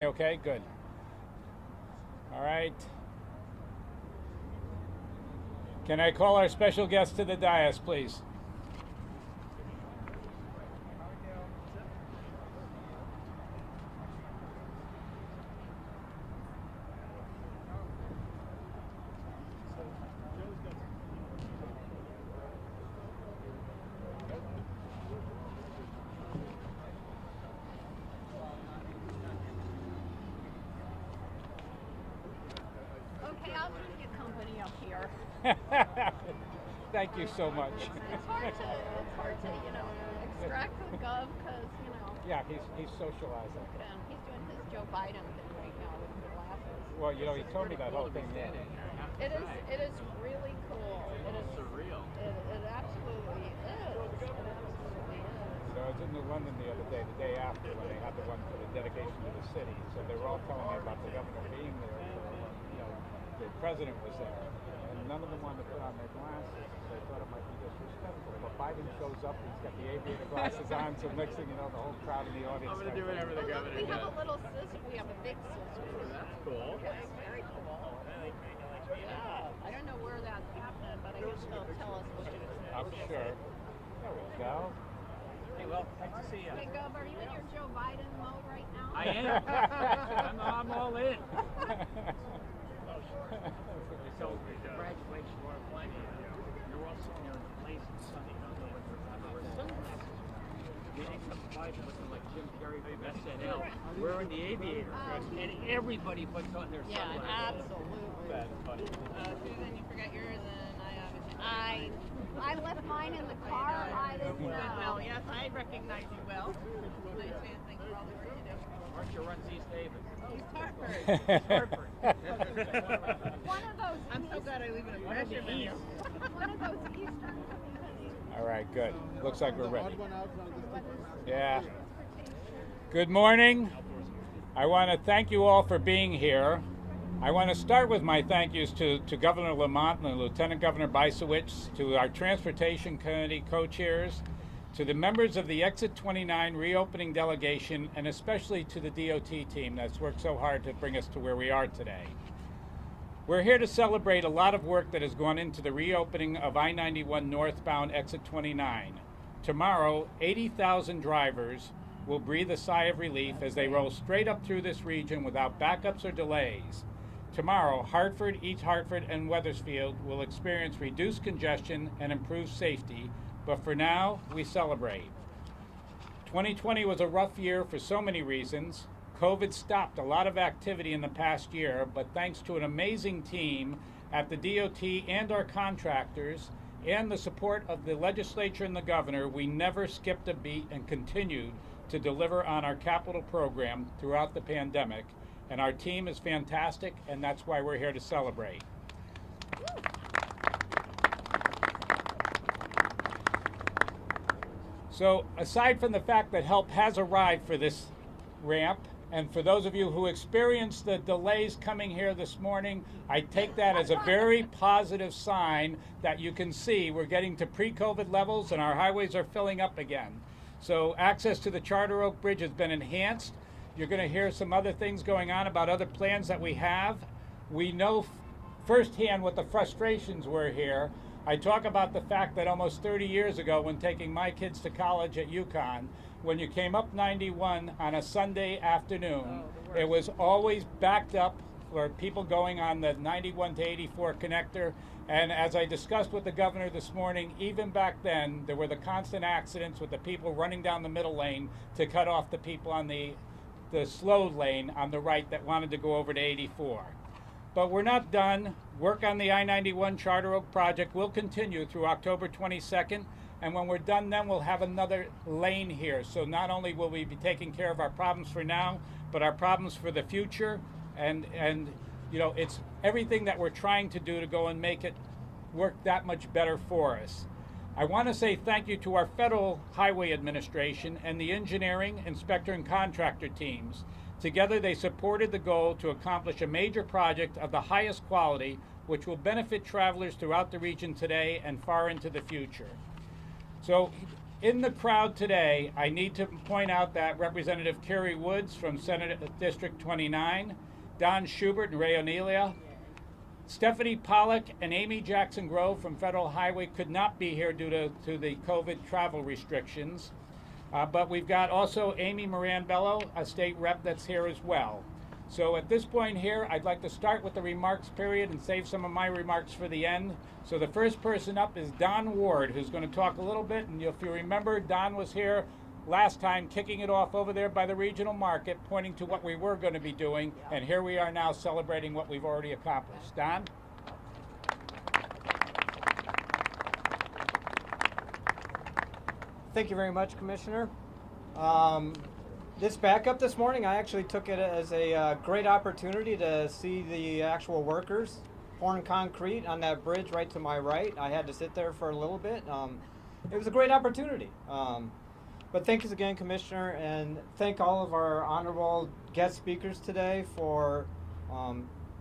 Okay, good. All right. Can I call our special guest to the dais, please? Okay, I'll bring you company up here. Thank you so much. It's hard to extract from Gov because, Yeah, he's socializing. and he's doing his Joe Biden thing right now with the glasses. Well, he told me that whole thing. It is really cool. It is surreal. It absolutely is. It absolutely is. I was in New London the other day, the day after, when they had the one for the dedication to the city. So they were all telling me about the governor being there. The president was there, and none of them wanted to put on their glasses. They thought it might be disrespectful. But Biden shows up, he's got the aviator glasses on, so next thing you know, the whole crowd in the audience. I'm going to do whatever the governor We does. have a little sister. We have a big sister. That's cool. Okay, very cool. Yeah. I don't know where that's happening, but I guess they'll tell us what it is. I'm sure. There we go. Hey, well, nice to see you. Hey, Gov, are you in your Joe Biden mode right now? I am. I'm all in. So, congratulations for playing. You're all sitting there in the place and sunny. You don't know what you're having. We're sunglasses. Getting some Biden looking like Jim Carrey from SNL. Wearing the aviator. And everybody puts on their Yeah, sunglasses. absolutely. That's funny. Susan, you forgot yours, and I left mine in the car. Well, yes, I recognize you well. Nice man, thanks for all the work you do. Archer runs East Haven. East Hartford. Hartford. One of those. I'm so glad I live in a pressure venue. One of those Eastern communities. All right, good. Looks like we're ready. Yeah. Good morning. I want to thank you all for being here. I want to start with my thank yous to Governor Lamont and Lieutenant Governor Bysewicz, to our Transportation Committee co-chairs, to the members of the Exit 29 reopening delegation, and especially to the DOT team that's worked so hard to bring us to where we are today. We're here to celebrate a lot of work that has gone into the reopening of I-91 northbound Exit 29. Tomorrow, 80,000 drivers will breathe a sigh of relief as they roll straight up through this region without backups or delays. Tomorrow, Hartford, East Hartford, and Wethersfield will experience reduced congestion and improved safety, but for now, we celebrate. 2020 was a rough year for so many reasons. COVID stopped a lot of activity in the past year, but thanks to an amazing team at the DOT and our contractors and the support of the legislature and the governor, we never skipped a beat and continued to deliver on our capital program throughout the pandemic. And our team is fantastic, and that's why we're here to celebrate. So aside from the fact that help has arrived for this ramp, and for those of you who experienced the delays coming here this morning, I take that as a very positive sign that you can see we're getting to pre-COVID levels and our highways are filling up again. So access to the Charter Oak Bridge has been enhanced. You're going to hear some other things going on about other plans that we have. We know firsthand what the frustrations were here. I talk about the fact that almost 30 years ago, when taking my kids to college at UConn, when you came up 91 on a Sunday afternoon, it was always backed up for people going on the 91 to 84 connector. And as I discussed with the governor this morning, even back then, there were the constant accidents with the people running down the middle lane to cut off the people on the slow lane on the right that wanted to go over to 84. But we're not done. Work on the I-91 Charter Oak project will continue through October 22nd. And when we're done, then we'll have another lane here. So not only will we be taking care of our problems for now, but our problems for the future. And it's everything that we're trying to do to go and make it work that much better for us. I want to say thank you to our Federal Highway Administration and the engineering, inspector, and contractor teams. Together, they supported the goal to accomplish a major project of the highest quality, which will benefit travelers throughout the region today and far into the future. So in the crowd today, I need to point out that Representative Kerry Woods from Senate District 29, Don Schubert and Ray O'Neill, Stephanie Pollock and Amy Jackson Grove from Federal Highway could not be here due to the COVID travel restrictions. But we've got also Amy Moran-Bello, a state rep that's here as well. So at this point here, I'd like to start with the remarks period and save some of my remarks for the end. So the first person up is Don Ward, who's going to talk a little bit. And if you remember, Don was here last time kicking it off over there by the regional market, pointing to what we were going to be doing. And here we are now celebrating what we've already accomplished. Don? Thank you very much, Commissioner. This backup this morning, I actually took it as a great opportunity to see the actual workers pouring concrete on that bridge right to my right. I had to sit there for a little bit. It was a great opportunity. But thank you again, Commissioner, and thank all of our honorable guest speakers today for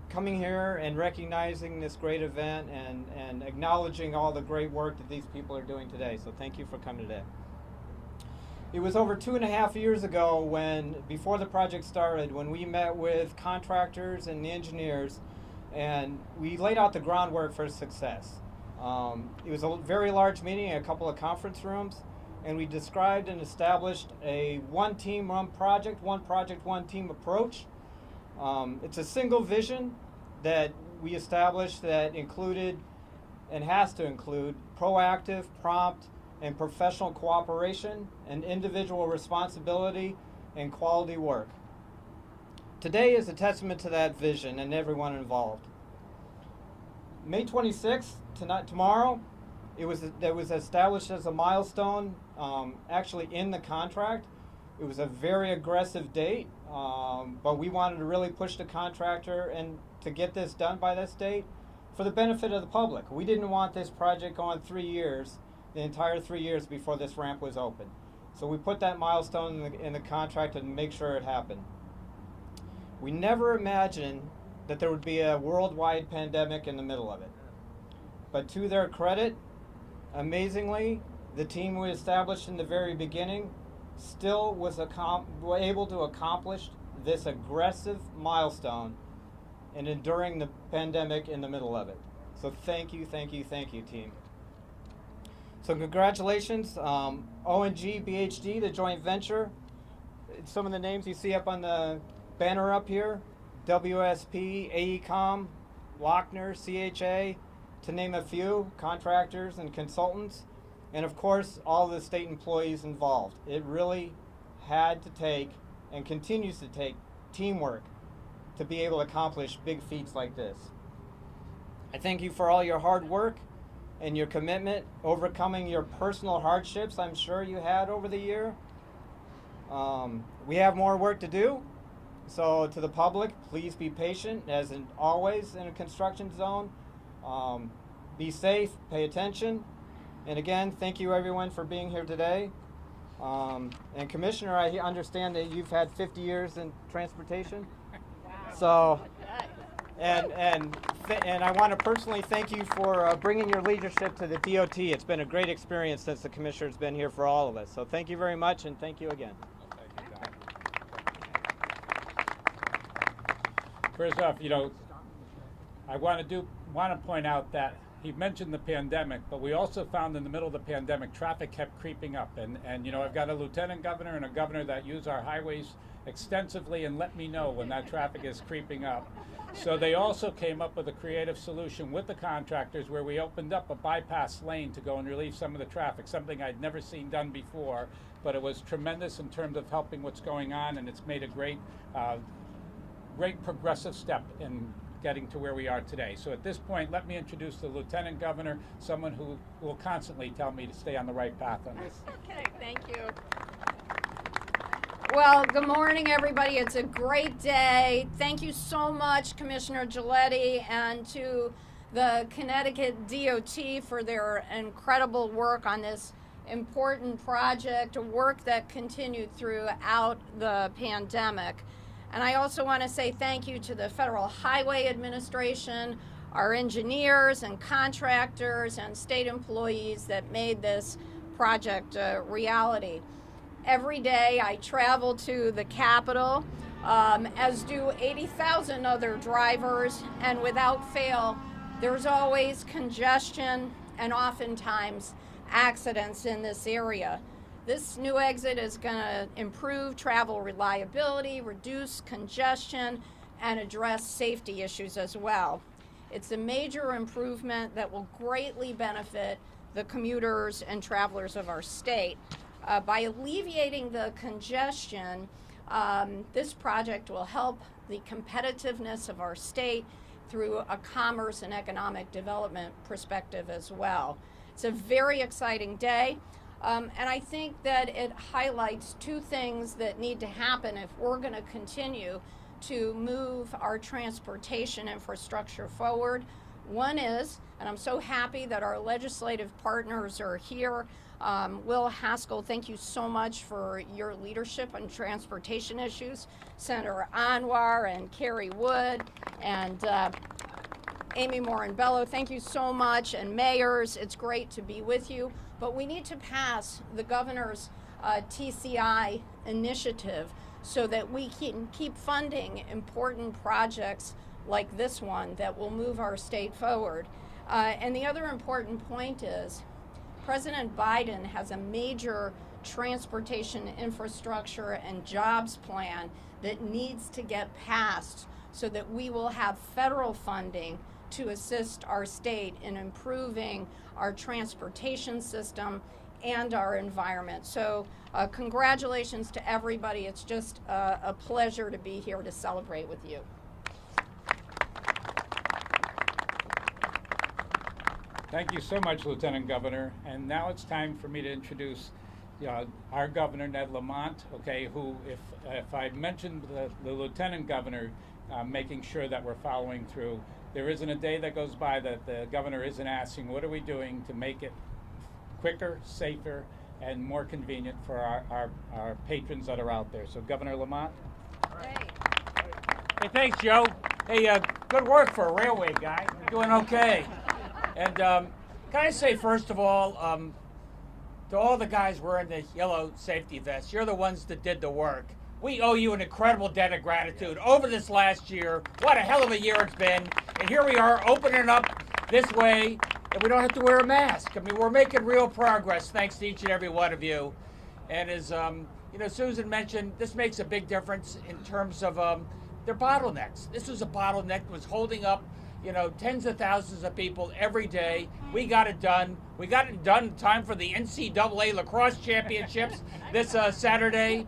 coming here and recognizing this great event and acknowledging all the great work that these people are doing today. So thank you for coming today. It was over 2.5 years ago before the project started, when we met with contractors and the engineers, and we laid out the groundwork for success. It was a very large meeting, a couple of conference rooms, and we described and established a one team, one project, one team approach. It's a single vision that we established that included and has to include proactive, prompt, and professional cooperation and individual responsibility and quality work. Today is a testament to that vision and everyone involved. May 26th, tomorrow, it was established as a milestone actually in the contract. It was a very aggressive date, but we wanted to really push the contractor and to get this done by this date for the benefit of the public. We didn't want this project going 3 years, the entire 3 years before this ramp was open. So we put that milestone in the contract and make sure it happened. We never imagined that there would be a worldwide pandemic in the middle of it. But to their credit, amazingly, the team we established in the very beginning still was able to accomplish this aggressive milestone and enduring the pandemic in the middle of it. So thank you, team. So congratulations, O&G BHD, the joint venture. Some of the names you see up on the banner up here: WSP, AECOM, Lochner, CHA, to name a few, contractors and consultants, and of course all the state employees involved. It really had to take and continues to take teamwork to be able to accomplish big feats like this. I thank you for all your hard work and your commitment, overcoming your personal hardships I'm sure you had over the year. We have more work to do, so to the public, please be patient, as in always in a construction zone. Be safe, pay attention, and again, thank you everyone for being here today. And Commissioner, I understand that you've had 50 years in transportation. So, and I want to personally thank you for bringing your leadership to the DOT. It's been a great experience since the Commissioner's been here for all of us. So thank you very much, and thank you again. Thank you, Don. First off, I want to point out that he mentioned the pandemic, but we also found in the middle of the pandemic, traffic kept creeping up. And I've got a lieutenant governor and a governor that use our highways extensively and let me know when that traffic is creeping up. So they also came up with a creative solution with the contractors where we opened up a bypass lane to go and relieve some of the traffic, something I'd never seen done before, but it was tremendous in terms of helping what's going on, and it's made a great progressive step in getting to where we are today. So at this point, let me introduce the Lieutenant Governor, someone who will constantly tell me to stay on the right path on this. Okay, thank you. Well, good morning, everybody. It's a great day. Thank you so much, Commissioner Giletti, and to the Connecticut DOT for their incredible work on this important project, a work that continued throughout the pandemic. And I also want to say thank you to the Federal Highway Administration, our engineers and contractors and state employees that made this project a reality. Every day I travel to the Capitol, as do 80,000 other drivers, and without fail, there's always congestion and oftentimes accidents in this area. This new exit is going to improve travel reliability, reduce congestion, and address safety issues as well. It's a major improvement that will greatly benefit the commuters and travelers of our state. By alleviating the congestion, this project will help the competitiveness of our state through a commerce and economic development perspective as well. It's a very exciting day, and I think that it highlights two things that need to happen if we're going to continue to move our transportation infrastructure forward. One is, and I'm so happy that our legislative partners are here. Will Haskell, thank you so much for your leadership on transportation issues. Senator Anwar and Kerry Wood and Amy Morin-Bello, thank you so much. And mayors, it's great to be with you. But we need to pass the governor's TCI initiative so that we can keep funding important projects like this one that will move our state forward. And the other important point is President Biden has a major transportation infrastructure and jobs plan that needs to get passed so that we will have federal funding to assist our state in improving our transportation system and our environment. So congratulations to everybody. It's just a pleasure to be here to celebrate with you. Thank you so much, Lieutenant Governor. And now it's time for me to introduce our Governor, Ned Lamont, okay, who, if I mentioned the Lieutenant Governor making sure that we're following through, there isn't a day that goes by that the Governor isn't asking, what are we doing to make it quicker, safer, and more convenient for our patrons that are out there. So, Governor Lamont. Hey, thanks, Joe. Hey, good work for a railway guy. You're doing okay. And can I say, first of all, to all the guys wearing the yellow safety vests, you're the ones that did the work. We owe you an incredible debt of gratitude over this last year. What a hell of a year it's been. And here we are opening up this way, and we don't have to wear a mask. I mean, we're making real progress thanks to each and every one of you. And as Susan mentioned, this makes a big difference in terms of their bottlenecks. This was a bottleneck that was holding up tens of thousands of people every day. We got it done. We got it done in time for the NCAA lacrosse championships this Saturday.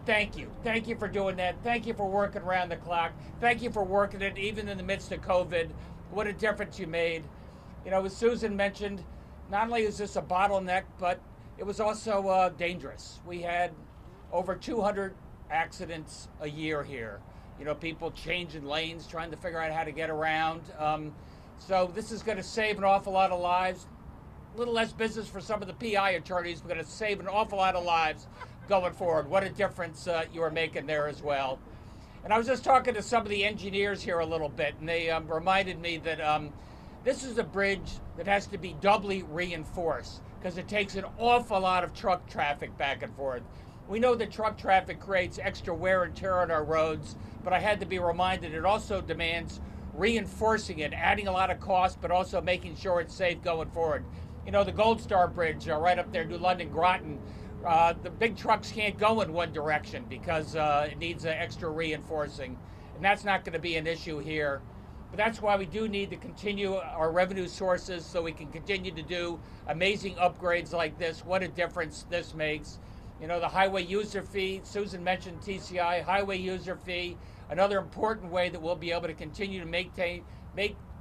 Thank you. Thank you for doing that. Thank you for working around the clock. Thank you for working it even in the midst of COVID. What a difference you made. As Susan mentioned, not only is this a bottleneck, but it was also dangerous. We had over 200 accidents a year here. People changing lanes, trying to figure out how to get around. So this is going to save an awful lot of lives. A little less business for some of the PI attorneys. We're going to save an awful lot of lives going forward. What a difference you are making there as well. And I was just talking to some of the engineers here a little bit, and they reminded me that this is a bridge that has to be doubly reinforced because it takes an awful lot of truck traffic back and forth. We know that truck traffic creates extra wear and tear on our roads, but I had to be reminded it also demands reinforcing it, adding a lot of cost, but also making sure it's safe going forward. The Gold Star Bridge right up there, New London, Groton, the big trucks can't go in one direction because it needs extra reinforcing, and that's not going to be an issue here. But that's why we do need to continue our revenue sources so we can continue to do amazing upgrades like this. What a difference this makes. The highway user fee, Susan mentioned TCI, highway user fee, another important way that we'll be able to continue to make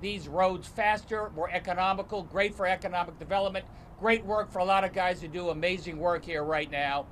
these roads faster, more economical, great for economic development, great work for a lot of guys who do amazing work here right now.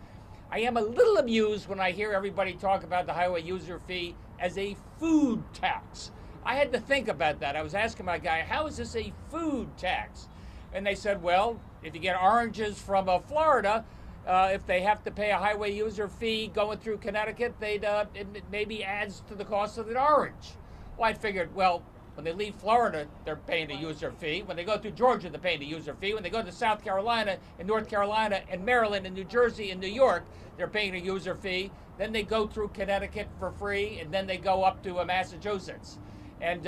I am a little amused when I hear everybody talk about the highway user fee as a food tax. I had to think about that. I was asking my guy, how is this a food tax? And they said, well, if you get oranges from Florida, if they have to pay a highway user fee going through Connecticut, it maybe adds to the cost of the orange. Well, I figured, well, When they leave Florida, they're paying a user fee. When they go through Georgia, they're paying a user fee. When they go to South Carolina and North Carolina and Maryland and New Jersey and New York, they're paying a user fee. Then they go through Connecticut for free, and then they go up to Massachusetts. And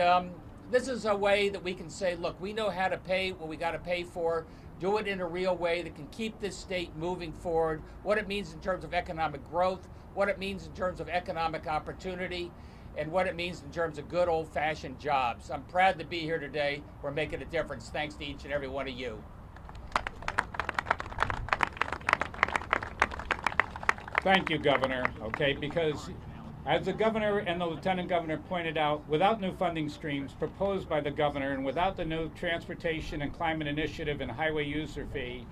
this is a way that we can say, look, we know how to pay what we got to pay for, do it in a real way that can keep this state moving forward, what it means in terms of economic growth, what it means in terms of economic opportunity, and what it means in terms of good old-fashioned jobs. I'm proud to be here today. We're making a difference thanks to each and every one of you. Thank you, Governor. Okay, because as the governor and the lieutenant governor pointed out, without new funding streams proposed by the governor and without the new transportation and climate initiative and highway user fee,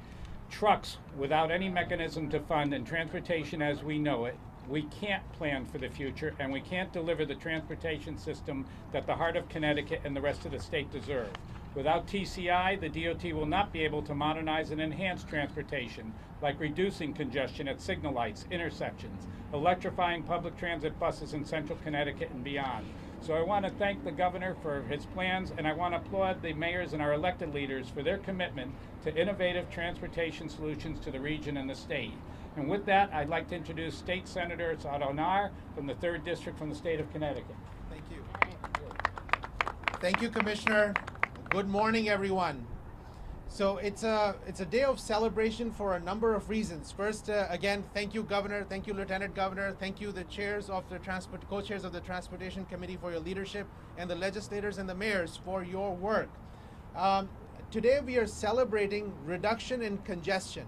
trucks without any mechanism to fund and transportation as we know it, we can't plan for the future and we can't deliver the transportation system that the heart of Connecticut and the rest of the state deserve. Without TCI, the DOT will not be able to modernize and enhance transportation, like reducing congestion at signal lights, intersections, electrifying public transit buses in central Connecticut and beyond. So I want to thank the governor for his plans, and I want to applaud the mayors and our elected leaders for their commitment to innovative transportation solutions to the region and the state. And with that, I'd like to introduce State Senator Adonar from the 3rd District from the state of Connecticut. Thank you. Thank you, Commissioner. Good morning, everyone. So it's a day of celebration for a number of reasons. First, again, thank you, Governor. Thank you, Lieutenant Governor. Thank you, the chairs of the co-chairs of the Transportation Committee for your leadership, and the legislators and the mayors for your work. Today we are celebrating reduction in congestion,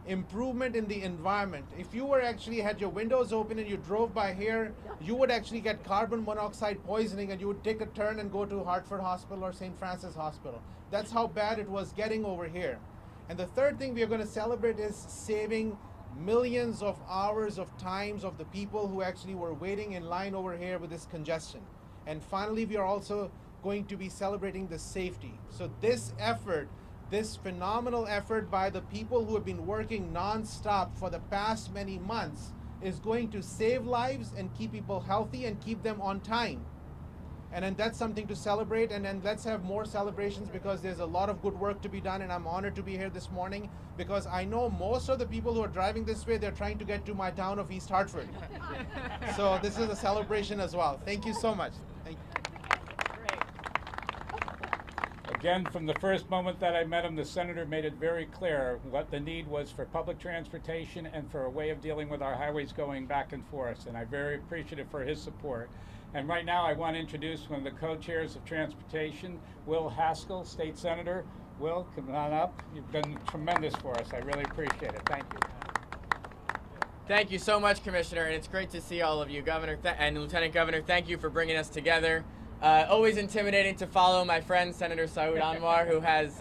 improvement in the environment. If you were actually had your windows open and you drove by here, you would actually get carbon monoxide poisoning and you would take a turn and go to Hartford Hospital or St. Francis Hospital. That's how bad it was getting over here. And the third thing we are going to celebrate is saving millions of hours of times of the people who actually were waiting in line over here with this congestion. And finally, we are also going to be celebrating the safety. So this effort, this phenomenal effort by the people who have been working non-stop for the past many months is going to save lives and keep people healthy and keep them on time. And then that's something to celebrate, and then let's have more celebrations because there's a lot of good work to be done, and I'm honored to be here this morning because I know most of the people who are driving this way, they're trying to get to my town of East Hartford. So this is a celebration as well. Thank you so much. Thank you. Again, from the first moment that I met him, the senator made it very clear what the need was for public transportation and for a way of dealing with our highways going back and forth, and I'm very appreciative for his support. And right now I want to introduce one of the co-chairs of transportation, Will Haskell, State Senator. Will, come on up. You've been tremendous for us. I really appreciate it. Thank you. Thank you so much, Commissioner, and it's great to see all of you. Governor and Lieutenant Governor, thank you for bringing us together. Always intimidating to follow my friend, Senator Saud Anwar, who has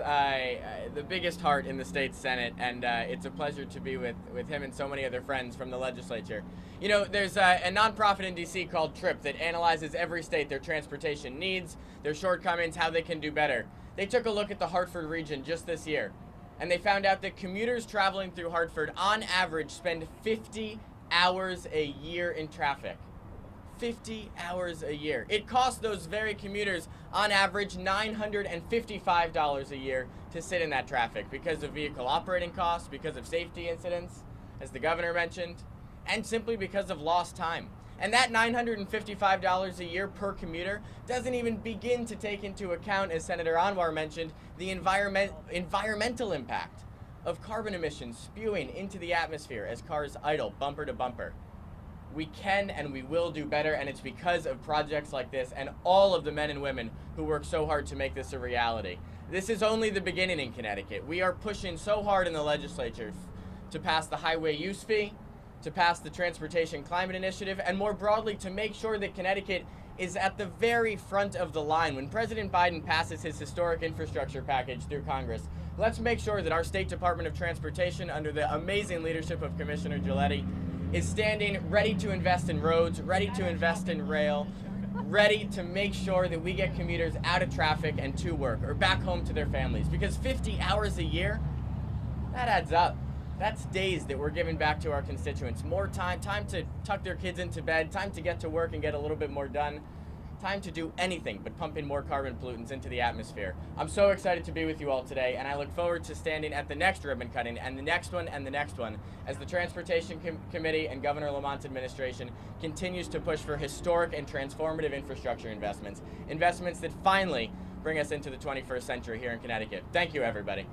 the biggest heart in the state Senate, and it's a pleasure to be with him and so many other friends from the legislature. You know, there's a nonprofit in D.C. called TRIP that analyzes every state, their transportation needs, their shortcomings, how they can do better. They took a look at the Hartford region just this year, and they found out that commuters traveling through Hartford, on average, spend 50 hours a year in traffic. 50 hours a year. It costs those very commuters, on average, $955 a year to sit in that traffic because of vehicle operating costs, because of safety incidents, as the governor mentioned, and simply because of lost time. And that $955 a year per commuter doesn't even begin to take into account, as Senator Anwar mentioned, the environmental impact of carbon emissions spewing into the atmosphere as cars idle bumper to bumper. We can and we will do better, and it's because of projects like this and all of the men and women who work so hard to make this a reality. This is only the beginning in Connecticut. We are pushing so hard in the legislature to pass the highway use fee, to pass the Transportation Climate Initiative, and more broadly to make sure that Connecticut is at the very front of the line. When President Biden passes his historic infrastructure package through Congress, let's make sure that our State Department of Transportation, under the amazing leadership of Commissioner Giletti, is standing ready to invest in roads, ready to invest in rail, ready to make sure that we get commuters out of traffic and to work or back home to their families. Because 50 hours a year, that adds up. That's days that we're giving back to our constituents. More time to tuck their kids into bed, time to get to work and get a little bit more done. time to do anything but pump in more carbon pollutants into the atmosphere. I'm so excited to be with you all today, and I look forward to standing at the next ribbon cutting and the next one and the next one as the Transportation Committee and Governor Lamont's administration continues to push for historic and transformative infrastructure investments that finally bring us into the 21st century here in Connecticut. Thank you, everybody.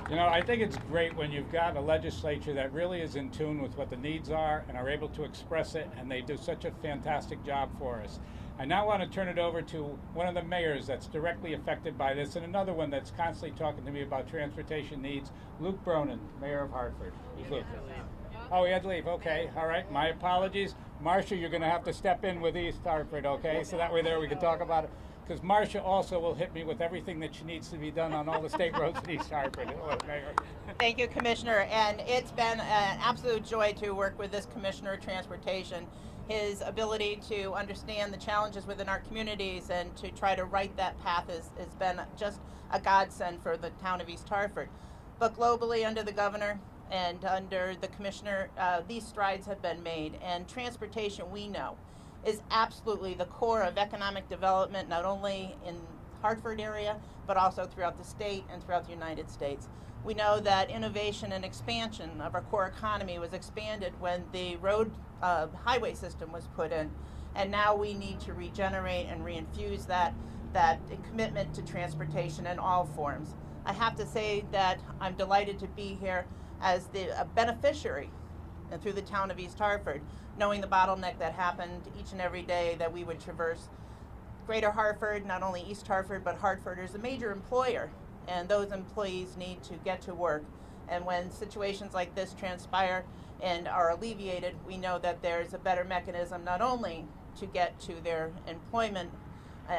You know, I think it's great when you've got a legislature that really is in tune with what the needs are and are able to express it, and they do such a fantastic job for us. I now want to turn it over to one of the mayors that's directly affected by this, and another one that's constantly talking to me about transportation needs, Luke Bronen, Mayor of Hartford. Luke. Oh, he had to leave. Okay, all right. My apologies. Marcia, you're going to have to step in with East Hartford, okay? So that way there we can talk about it. Because Marcia also will hit me with everything that she needs to be done on all the state roads in East Hartford. Thank you, Commissioner, and it's been an absolute joy to work with this Commissioner of Transportation. His ability to understand the challenges within our communities and to try to write that path has been just a godsend for the town of East Hartford. But globally, under the Governor and under the Commissioner, these strides have been made, and transportation, we know, is absolutely the core of economic development, not only in Hartford area, but also throughout the state and throughout the United States. We know that innovation and expansion of our core economy was expanded when the road highway system was put in, and now we need to regenerate and reinfuse that commitment to transportation in all forms. I have to say that I'm delighted to be here as a beneficiary and through the town of East Hartford, knowing the bottleneck that happened each and every day that we would traverse. Greater Hartford, not only East Hartford, but Hartford is a major employer, and those employees need to get to work. And when situations like this transpire and are alleviated, we know that there's a better mechanism not only to get to their employment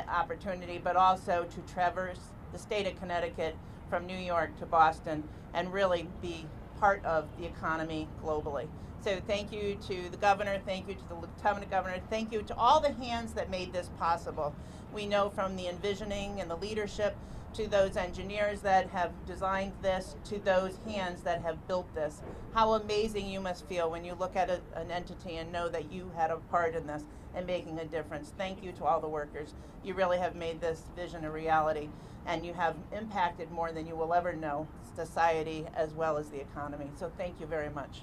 opportunity, but also to traverse the state of Connecticut from New York to Boston and really be part of the economy globally. So thank you to the governor, thank you to the lieutenant governor, thank you to all the hands that made this possible. We know from the envisioning and the leadership to those engineers that have designed this, to those hands that have built this, how amazing you must feel when you look at an entity and know that you had a part in this and making a difference. Thank you to all the workers. You really have made this vision a reality, and you have impacted more than you will ever know society as well as the economy. So thank you very much.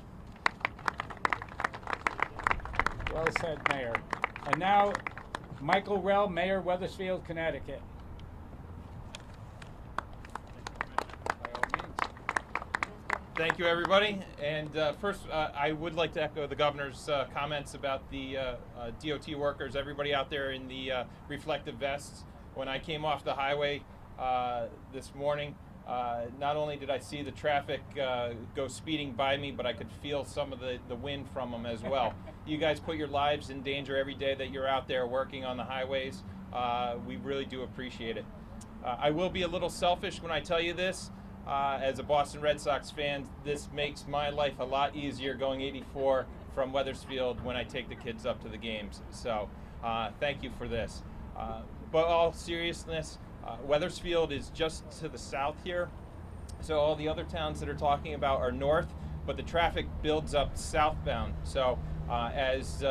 Well said, Mayor. And now, Michael Rell, Mayor, Wethersfield, Connecticut. By all means. Thank you, everybody. And first, I would like to echo the governor's comments about the DOT workers, everybody out there in the reflective vests. When I came off the highway this morning, not only did I see the traffic go speeding by me, but I could feel some of the wind from them as well. You guys put your lives in danger every day that you're out there working on the highways. We really do appreciate it. I will be a little selfish when I tell you this. As a Boston Red Sox fan, this makes my life a lot easier going 84 from Wethersfield when I take the kids up to the games. So thank you for this. But all seriousness, Wethersfield is just to the south here. So all the other towns that are talking about are north, but the traffic builds up southbound. So as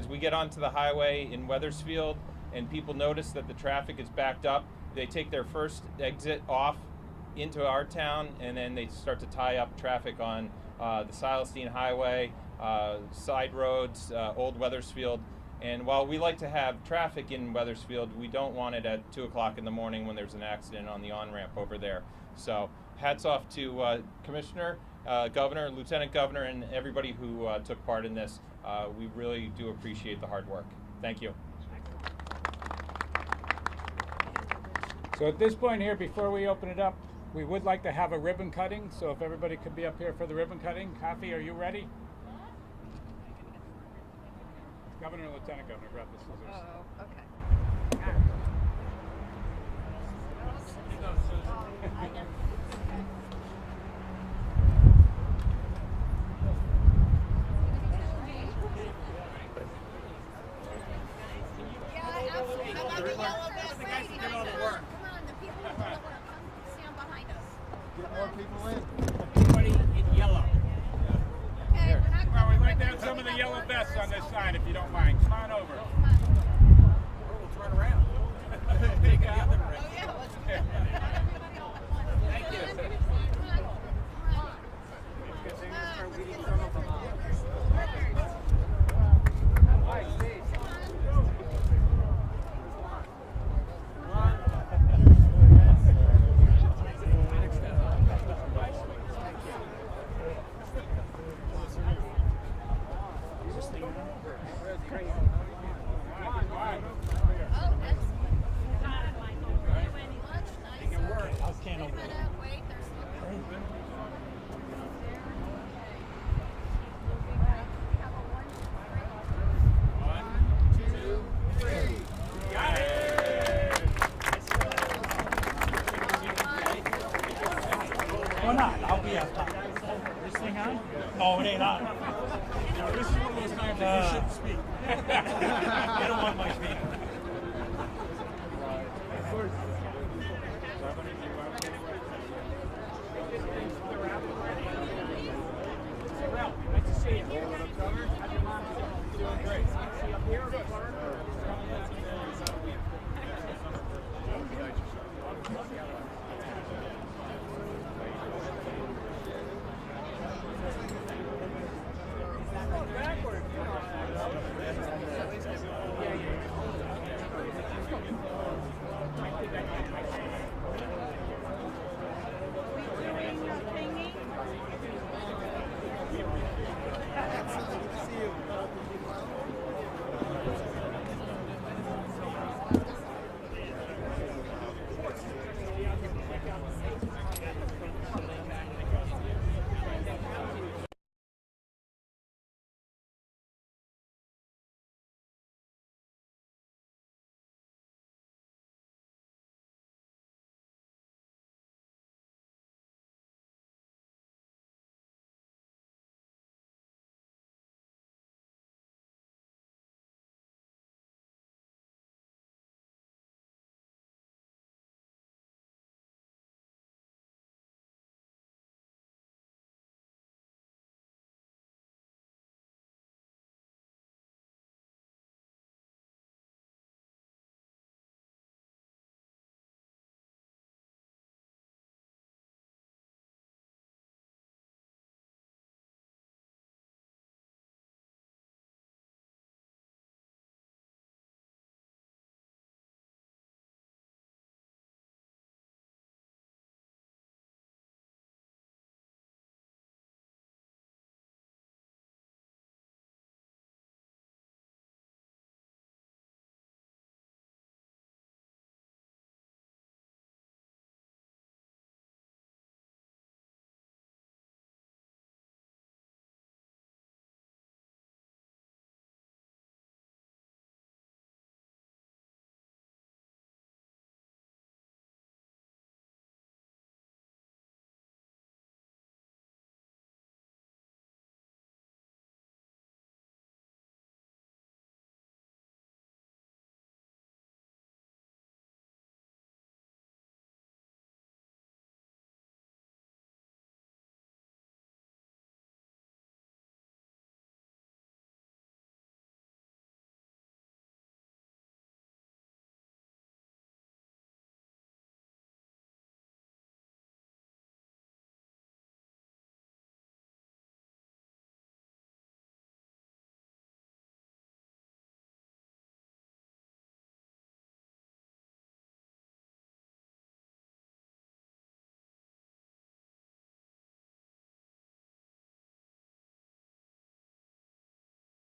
we get onto the highway in Wethersfield and people notice that the traffic is backed up, they take their first exit off into our town, and then they start to tie up traffic on the Silestein Highway, side roads, Old Wethersfield. And while we like to have traffic in Wethersfield, we don't want it at 2 o'clock in the morning when there's an accident on the on-ramp over there. So hats off to Commissioner, Governor, Lieutenant Governor, and everybody who took part in this. We really do appreciate the hard work. Thank you. So at this point here, before we open it up, we would like to have a ribbon cutting. So if everybody could be up here for the ribbon cutting. Coffee, are you ready? Governor and Lieutenant Governor, grab the scissors. Oh, okay. Yeah, absolutely. How about the yellow vest lady behind us? Come on, the people in yellow, come stand behind us. Get more people in. Everybody in yellow. Okay, we're not going point out some of the yellow vests on this side, if you don't mind. Come on over. We'll turn around. Take it out. Thank you. Or not, I'll be on top. This thing on? No, it ain't on. No, this is one of those times that you shouldn't speak. I don't want my speaking. Nice to see you.